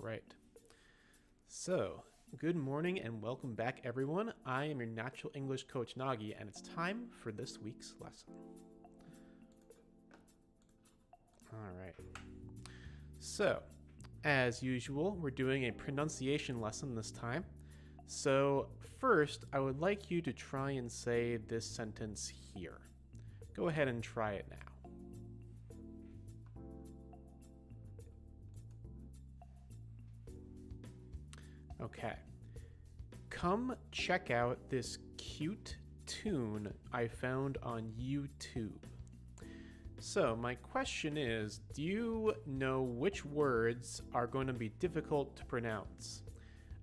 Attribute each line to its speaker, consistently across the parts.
Speaker 1: right. So, good morning and welcome back, everyone. I am your Natural English coach, Nagi, and it's time for this week's lesson. All right. So, as usual, we're doing a pronunciation lesson this time. So, first, I would like you to try and say this sentence here. Go ahead and try it now. Okay. Come check out this cute tune I found on YouTube. So my question is, do you know which words are going to be difficult to pronounce?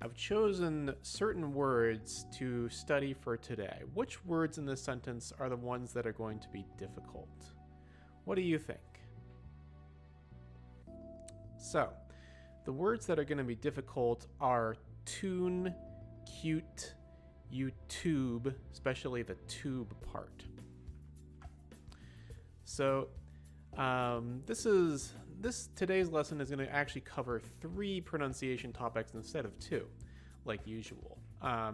Speaker 1: I've chosen certain words to study for today. Which words in this sentence are the ones that are going to be difficult? What do you think? So, the words that are going to be difficult are tune, cute, YouTube, especially the tube part. So today's lesson is going to actually cover 3 pronunciation topics instead of 2, like usual,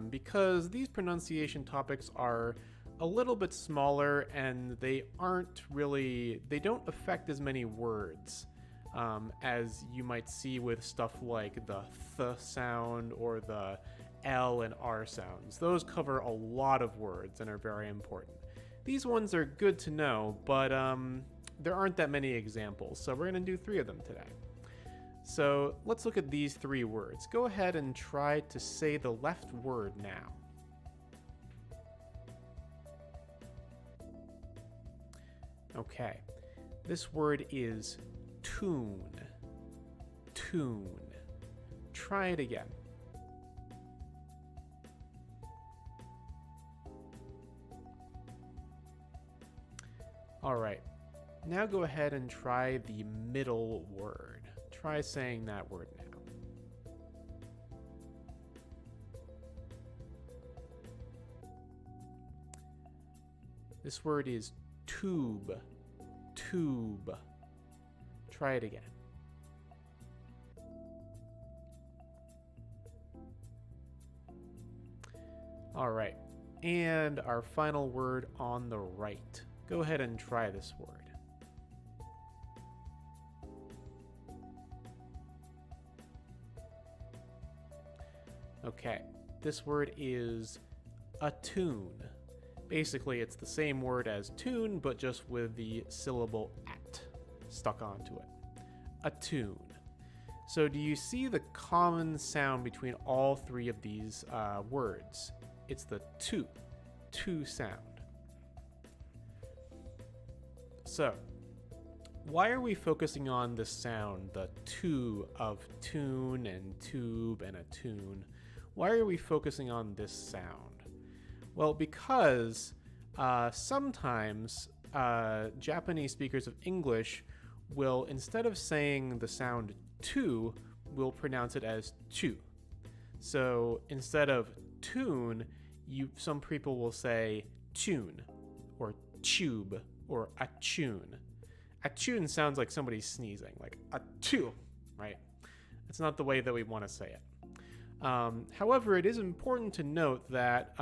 Speaker 1: because these pronunciation topics are a little bit smaller and they don't affect as many words as you might see with stuff like the th sound or the L and R sounds. Those cover a lot of words and are very important. These ones are good to know, but there aren't that many examples, so we're going to do 3 of them today. So let's look at these 3 words. Go ahead and try to say the left word now. Okay, this word is tune. Tune. Try it again. All right, now go ahead and try the middle word. Try saying that word now. This word is tube. Tube. Try it again. All right, and our final word on the right. Go ahead and try this word. Okay, this word is attune. Basically, it's the same word as tune, but just with the syllable at stuck onto it. Attune. So do you see the common sound between all 3 of these words? It's the to sound. So, why are we focusing on this sound, the to of tune and tube and attune? Why are we focusing on this sound? Well, because sometimes Japanese speakers of English will, instead of saying the sound to, will pronounce it as chu. So instead of tune, some people will say tune or tube or attune. Attune sounds like somebody sneezing, like achoo, right? It's not the way that we want to say it. However, it is important to note that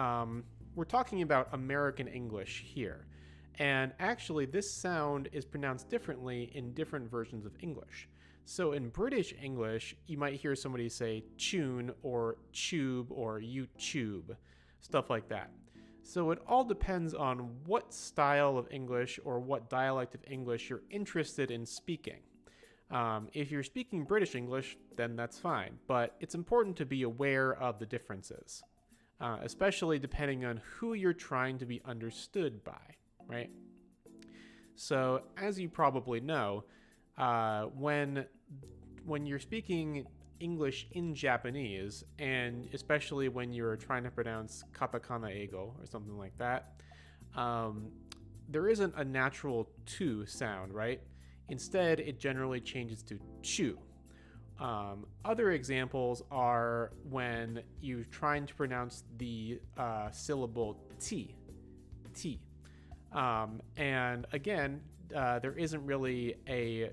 Speaker 1: we're talking about American English here. And actually, this sound is pronounced differently in different versions of English. So in British English, you might hear somebody say tune or tube or YouTube, stuff like that. So it all depends on what style of English or what dialect of English you're interested in speaking. If you're speaking British English, then that's fine, but it's important to be aware of the differences, especially depending on who you're trying to be understood by, right? So as you probably know, when you're speaking English in Japanese, and especially when you're trying to pronounce katakana eigo or something like that, there isn't a natural to sound, right? Instead, it generally changes to chu. Other examples are when you're trying to pronounce the syllable t. And again, there isn't really a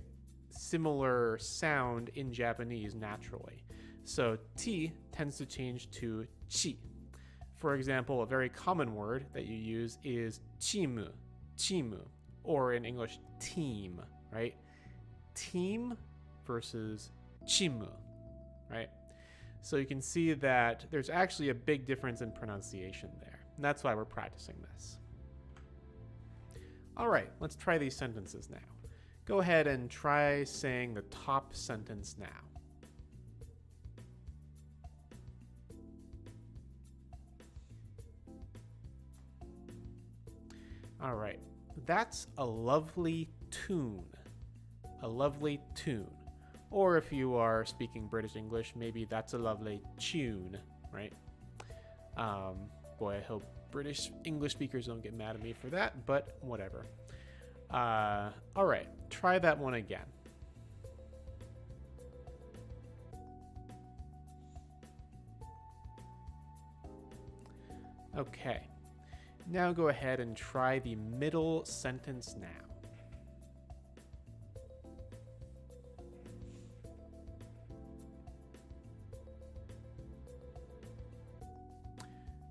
Speaker 1: similar sound in Japanese naturally. So T tends to change to chi. For example, a very common word that you use is chimu, chimu, or in English, team, right? Team versus chimu, right? So you can see that there's actually a big difference in pronunciation there. And that's why we're practicing this. All right, let's try these sentences now. Go ahead and try saying the top sentence now. All right, that's a lovely tune. A lovely tune. Or if you are speaking British English, maybe that's a lovely tune, right? Boy, I hope British English speakers don't get mad at me for that, but whatever. All right, try that one again. Okay, now go ahead and try the middle sentence now.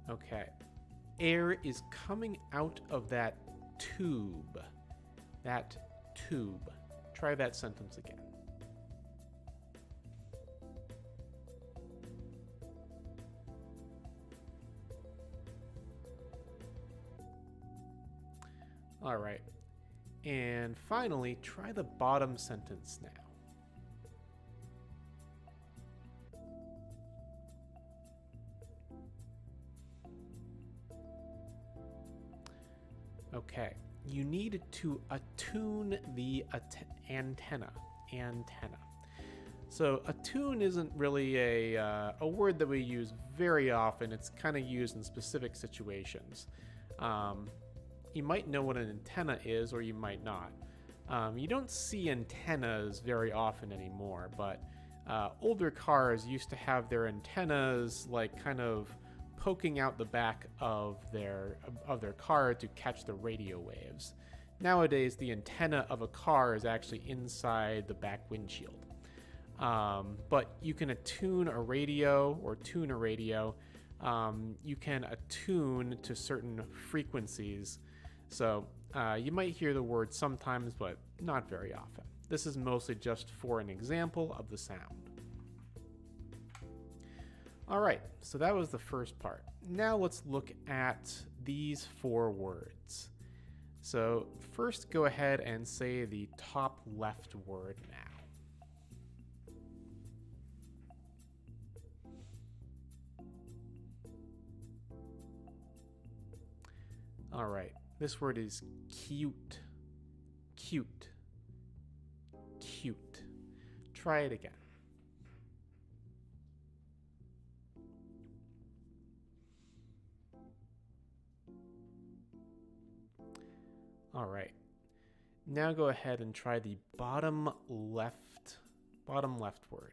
Speaker 1: Okay, air is coming out of that tube. That tube. Try that sentence again. All right. And finally, try the bottom sentence now. Okay, you need to attune the antenna. So attune isn't really a word that we use very often. It's kind of used in specific situations. You might know what an antenna is, or you might not. You don't see antennas very often anymore, but older cars used to have their antennas like kind of poking out the back of their car to catch the radio waves. Nowadays, the antenna of a car is actually inside the back windshield. But you can attune a radio or tune a radio. You can attune to certain frequencies. So you might hear the word sometimes, but not very often. This is mostly just for an example of the sound. All right, so that was the first part. Now let's look at these 4 words. So first, go ahead and say the top left word now. All right, this word is cute. Cute. Cute. Try it again. All right, now go ahead and try the bottom left word.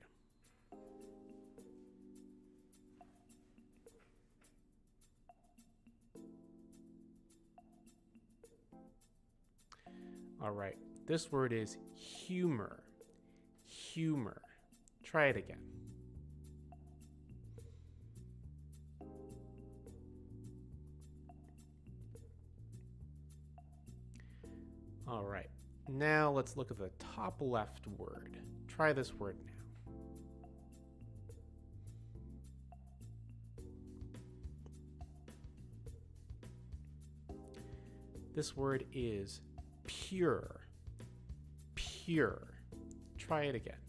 Speaker 1: All right, this word is humor. Humor. Try it again. All right, now let's look at the top left word. Try this word now. This word is pure. Pure. Try it again.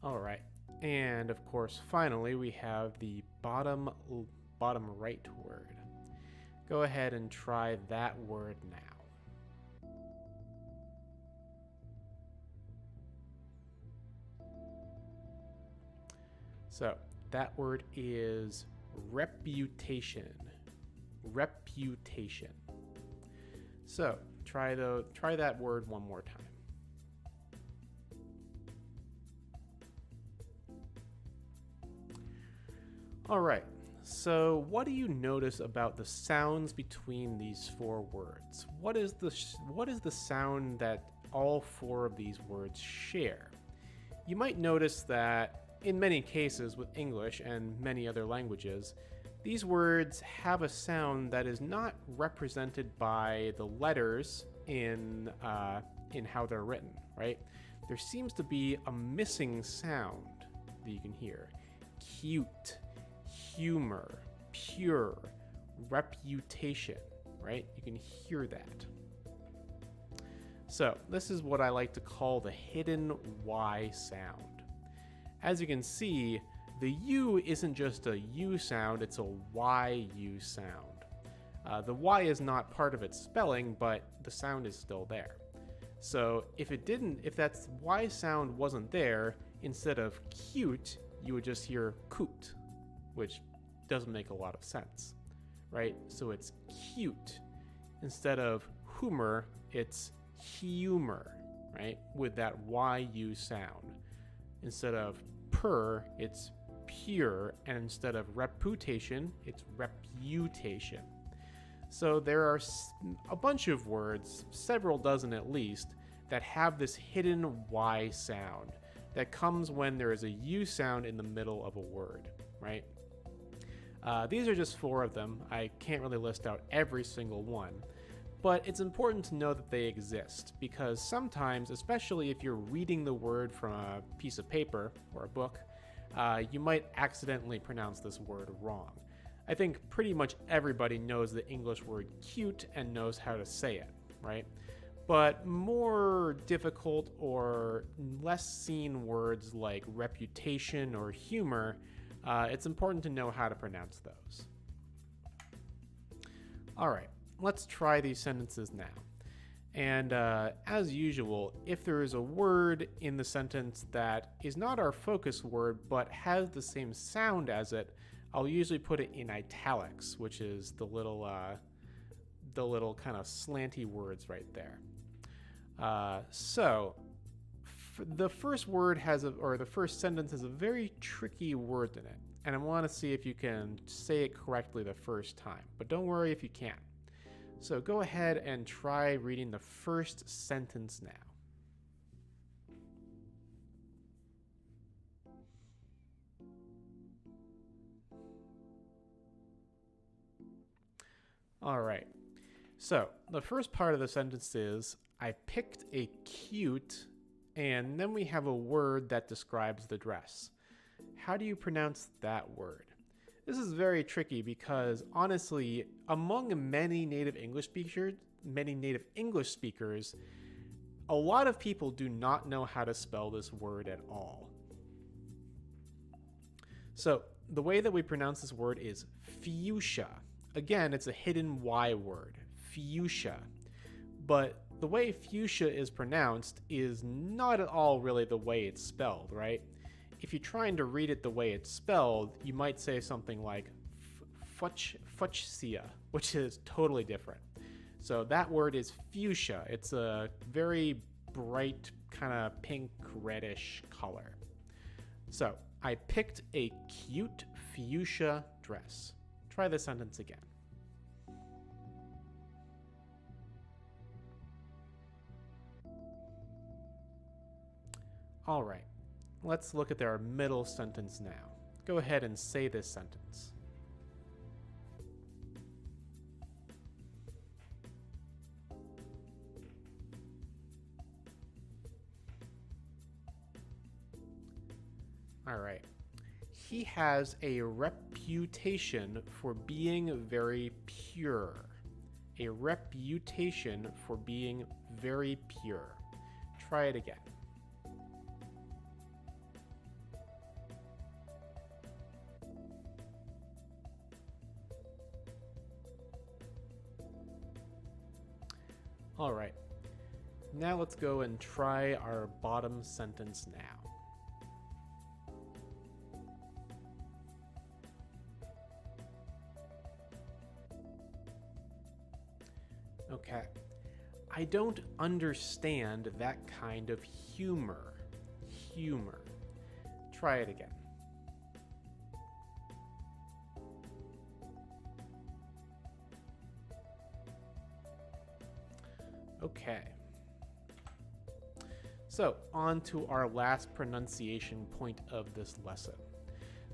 Speaker 1: All right. And of course, finally, we have the bottom right word. Go ahead and try that word now. So that word is reputation. Reputation. So try that word one more time. All right, So, what do you notice about the sounds between these four words? What is the sound that all four of these words share? You might notice that in many cases with English and many other languages, these words have a sound that is not represented by the letters in how they're written, right? There seems to be a missing sound that you can hear. Cute, humor, pure, reputation, right? You can hear that. So this is what I like to call the hidden Y sound. As you can see, the U isn't just a U sound, it's a YU sound. The Y is not part of its spelling, but the sound is still there. So if that Y sound wasn't there, instead of cute, you would just hear coot, which doesn't make a lot of sense, right? So it's cute. Instead of humor, it's humor, right? With that YU sound. Instead of purr, it's pure, and instead of reputation, it's reputation. So there are a bunch of words, several dozen at least, that have this hidden Y sound that comes when there is a U sound in the middle of a word, right? These are just four of them. I can't really list out every single one, but it's important to know that they exist because sometimes, especially if you're reading the word from a piece of paper or a book, you might accidentally pronounce this word wrong. I think pretty much everybody knows the English word cute and knows how to say it, right? But more difficult or less seen words like reputation or humor, it's important to know how to pronounce those. All right, let's try these sentences now. And as usual, if there is a word in the sentence that is not our focus word but has the same sound as it, I'll usually put it in italics, which is the little kind of slanty words right there. The first word the first sentence has a very tricky word in it, and I want to see if you can say it correctly the first time, but don't worry if you can't. So go ahead and try reading the first sentence now. All right. So the first part of the sentence is, I picked a cute, and then we have a word that describes the dress. How do you pronounce that word? This is very tricky because honestly, among many native English speakers, a lot of people do not know how to spell this word at all. So the way that we pronounce this word is fuchsia. Again, it's a hidden Y word, fuchsia. But the way fuchsia is pronounced is not at all really the way it's spelled, right? If you're trying to read it the way it's spelled, you might say something like fuchsia, which is totally different. So that word is fuchsia. It's a very bright kind of pink reddish color. So I picked a cute fuchsia dress. Try this sentence again. All right, let's look at our middle sentence now. Go ahead and say this sentence. All right. He has a reputation for being very pure. A reputation for being very pure. Try it again. All right. Now let's go and try our bottom sentence now. Okay. I don't understand that kind of humor. Humor. Try it again. Okay. So, on to our last pronunciation point of this lesson.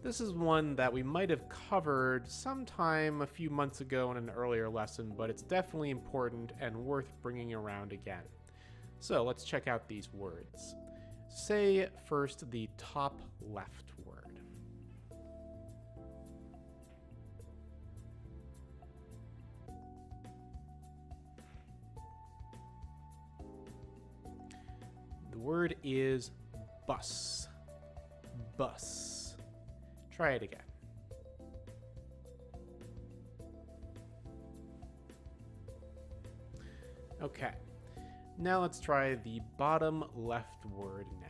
Speaker 1: This is one that we might have covered sometime a few months ago in an earlier lesson, but it's definitely important and worth bringing around again. So, let's check out these words. Say first the top left word. The word is bus. Bus. Try it again. Okay. Now let's try the bottom left word now.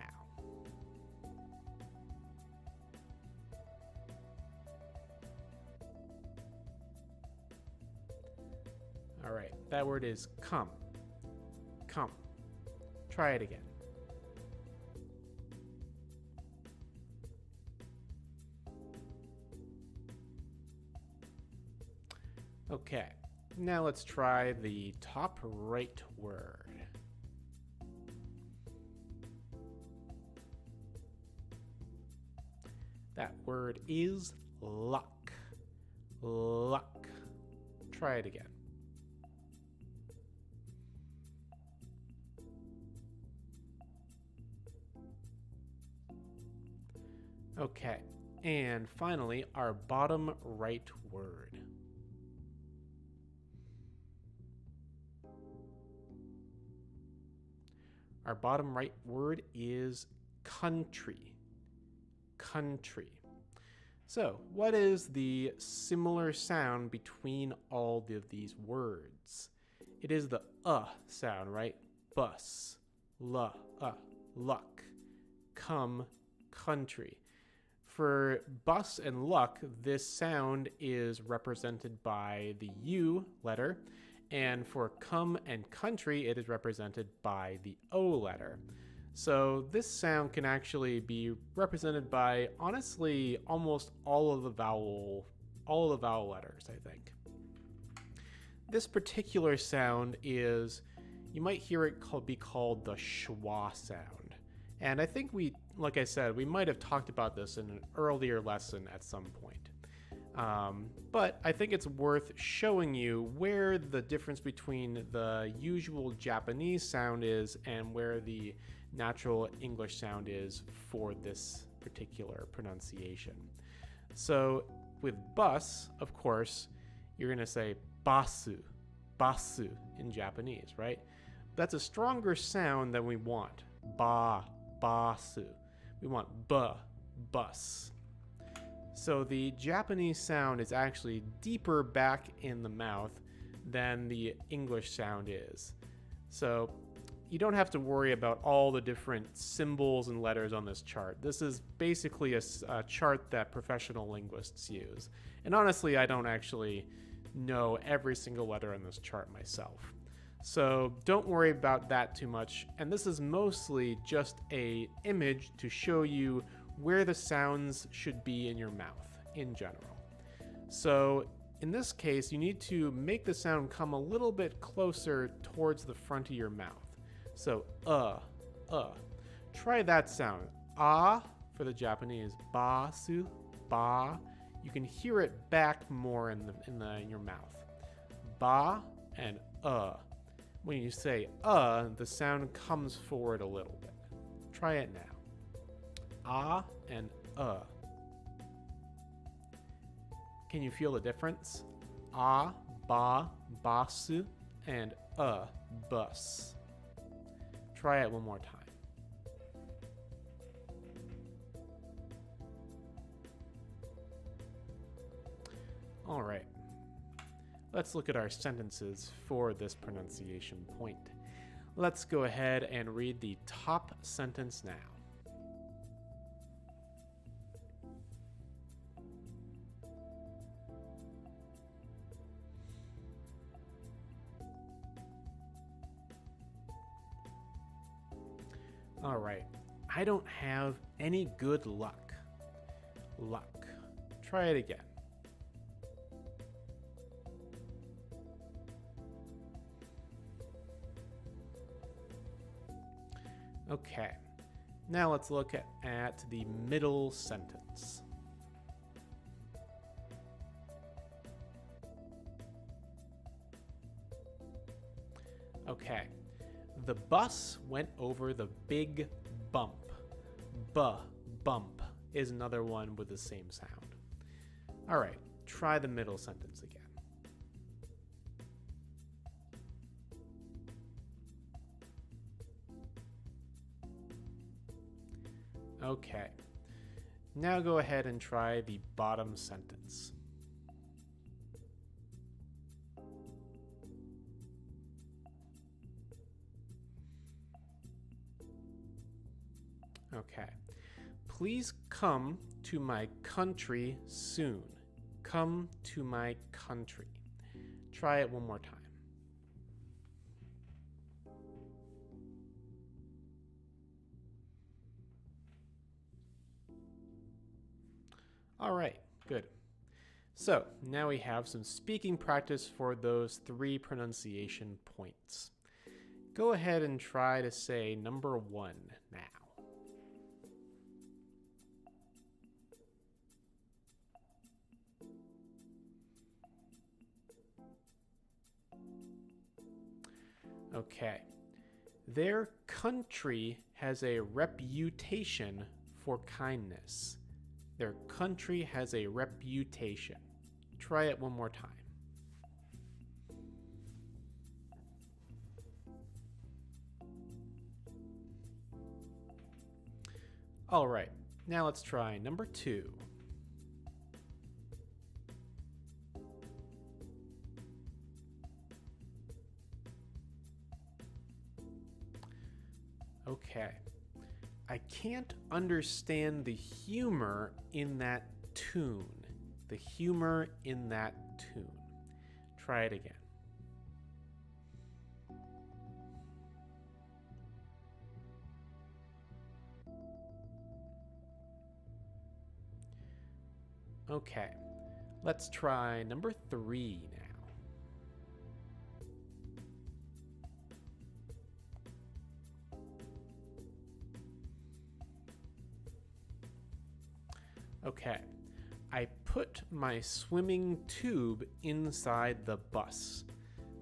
Speaker 1: All right, that word is come. Come. Try it again. Okay, now let's try the top right word. That word is luck. Luck. Try it again. Okay, and finally, our bottom right word. Our bottom right word is country. Country. So, what is the similar sound between all of these words? It is the sound, right? Bus, luck, come, country. For bus and luck, this sound is represented by the U letter, and for come and country, it is represented by the O letter. So this sound can actually be represented by, honestly, almost all of the vowel letters, I think. This particular sound is, you might hear it be called the schwa sound. And I think like I said, we might have talked about this in an earlier lesson at some point. But I think it's worth showing you where the difference between the usual Japanese sound is and where the natural English sound is for this particular pronunciation. So with bus, of course, you're going to say basu, basu in Japanese, right? That's a stronger sound than we want. Basu. We want bus. So the Japanese sound is actually deeper back in the mouth than the English sound is. So you don't have to worry about all the different symbols and letters on this chart. This is basically a chart that professional linguists use. And honestly, I don't actually know every single letter on this chart myself. So don't worry about that too much. And this is mostly just an image to show you where the sounds should be in your mouth in general. So in this case, you need to make the sound come a little bit closer towards the front of your mouth. So, Try that sound. Ah for the Japanese, basu, ba. You can hear it back more in your mouth. Ba and When you say the sound comes forward a little bit. Try it now. Ah and Can you feel the difference? Ah, ba, basu, and bus. Try it one more time. All right. Let's look at our sentences for this pronunciation point. Let's go ahead and read the top sentence now. All right. I don't have any good luck. Luck. Try it again. Okay, now let's look at the middle sentence. Okay, the bus went over the big bump. Bump is another one with the same sound. All right, try the middle sentence again. Okay, now go ahead and try the bottom sentence. Okay, please come to my country soon. Come to my country. Try it one more time. All right, good. So now we have some speaking practice for those 3 pronunciation points. Go ahead and try to say number 1 now. Okay. Their country has a reputation for kindness. Their country has a reputation. Try it one more time. All right, now let's try number 2. Okay. I can't understand the humor in that tune. The humor in that tune. Try it again. Okay. Let's try number 3 now. Okay, I put my swimming tube inside the bus.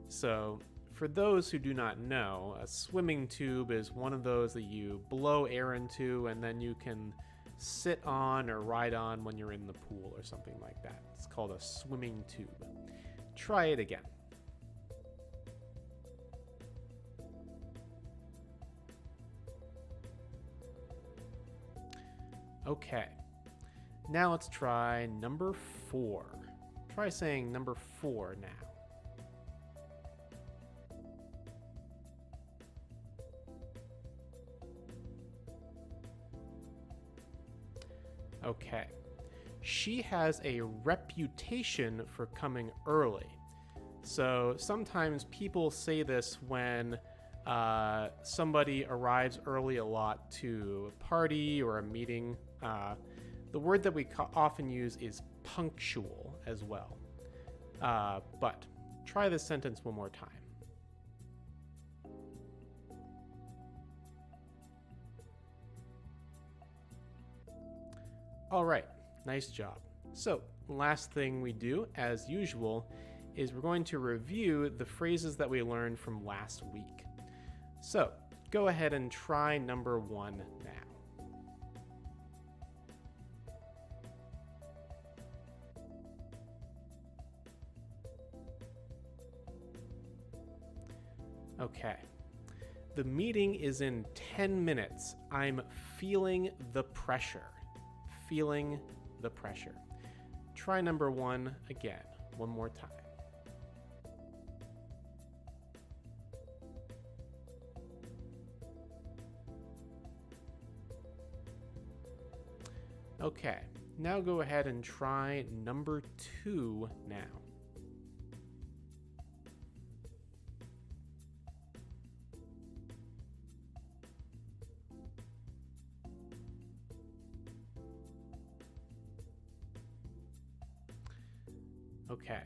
Speaker 1: So, for those who do not know, a swimming tube is one of those that you blow air into and then you can sit on or ride on when you're in the pool or something like that. It's called a swimming tube. Try it again. Okay. Now let's try number 4. Try saying number 4 now. Okay. She has a reputation for coming early. So sometimes people say this when somebody arrives early a lot to a party or a meeting. The word that we often use is punctual as well. But try this sentence one more time. All right, nice job. So, last thing we do, as usual, is we're going to review the phrases that we learned from last week. So, go ahead and try number 1 now. Okay. The meeting is in 10 minutes. I'm feeling the pressure. Feeling the pressure. Try number 1 again, one more time. Okay, now go ahead and try number 2 now. Okay.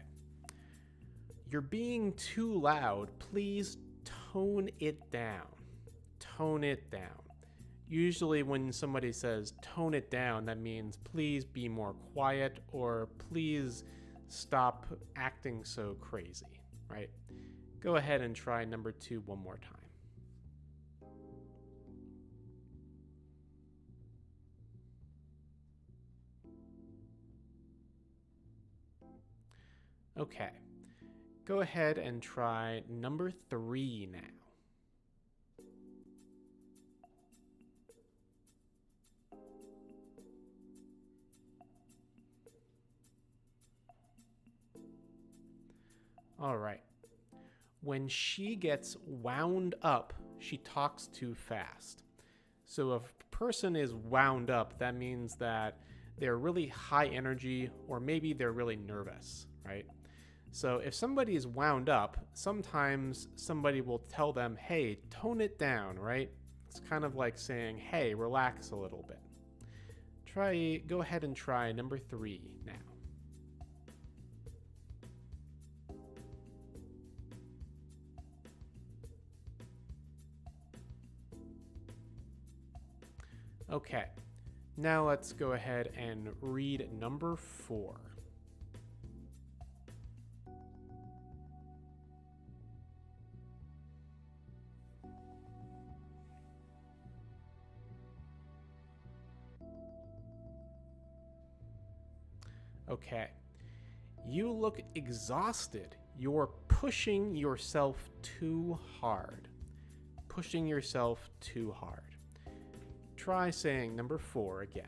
Speaker 1: You're being too loud. Please tone it down. Tone it down. Usually when somebody says tone it down, that means please be more quiet or please stop acting so crazy, right? Go ahead and try number 2 one more time. Okay, go ahead and try number 3 now. All right. When she gets wound up, she talks too fast. So if a person is wound up, that means that they're really high energy or maybe they're really nervous, right? So if somebody is wound up, sometimes somebody will tell them, hey, tone it down, right? It's kind of like saying, hey, relax a little bit. Go ahead and try number 3 now. Okay, now let's go ahead and read number 4. Okay, you look exhausted. You're pushing yourself too hard. Pushing yourself too hard. Try saying number 4 again.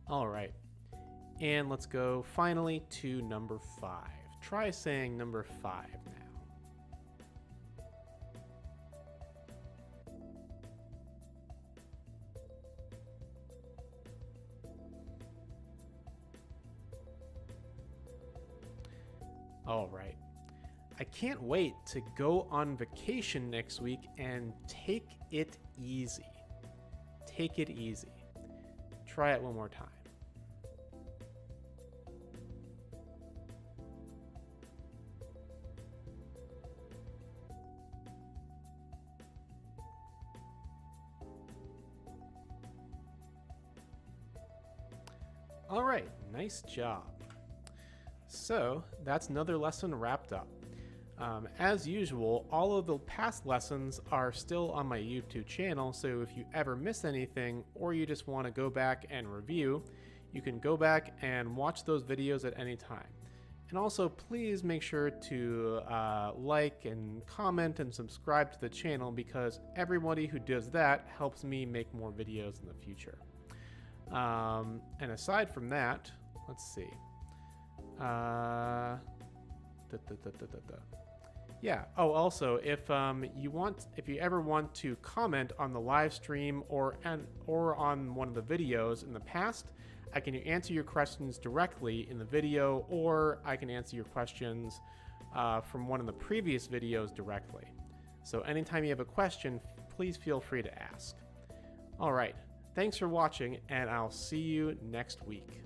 Speaker 1: All right, and let's go finally to number 5. Try saying number 5 now. All right. I can't wait to go on vacation next week and take it easy. Take it easy. Try it one more time. All right, nice job. So that's another lesson wrapped up. As usual, all of the past lessons are still on my YouTube channel, so if you ever miss anything or you just want to go back and review, you can go back and watch those videos at any time. And also, please make sure to like and comment and subscribe to the channel, because everybody who does that helps me make more videos in the future. And aside from that, let's see. Yeah. Oh, also, if you ever want to comment on the live stream or on one of the videos in the past, I can answer your questions directly in the video, or I can answer your questions from one of the previous videos directly. So anytime you have a question, please feel free to ask. All right. Thanks for watching, and I'll see you next week.